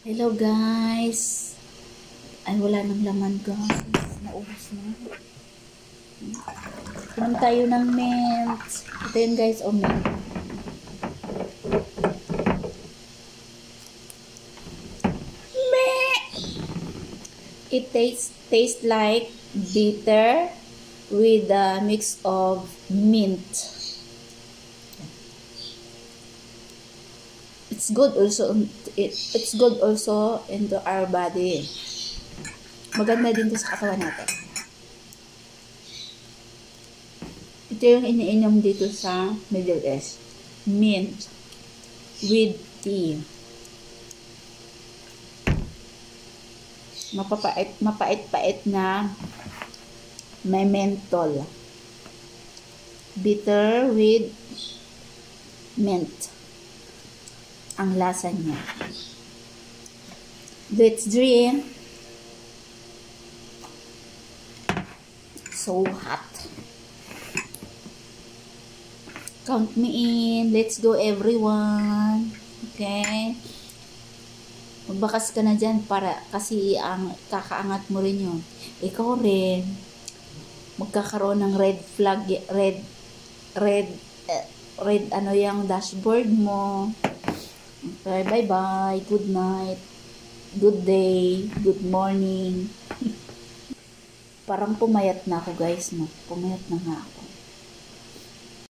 Hello guys. Ay wala nang laman guys. Naubos na. Inom tayo ng mint. Ito yun guys, mint. It tastes like bitter with a mix of mint. It's good also into our body. Maganda din to sa katawan natin. Ito yung iniinom dito sa Middle East. Mint with tea. Mapait-pait na may menthol. Bitter with mint. Ang lasa niya. Let's drink. So hot. Count me in. Let's go everyone. Okay. Magbakas ka na dyan para kasi ang kakaangat mo rin yun. Ikaw rin. Magkakaroon ng red flag, red ano yung dashboard mo. Okay, bye-bye. Good night. Good day. Good morning. Parang pumayat na ako guys, no? Pumayat na nga ako.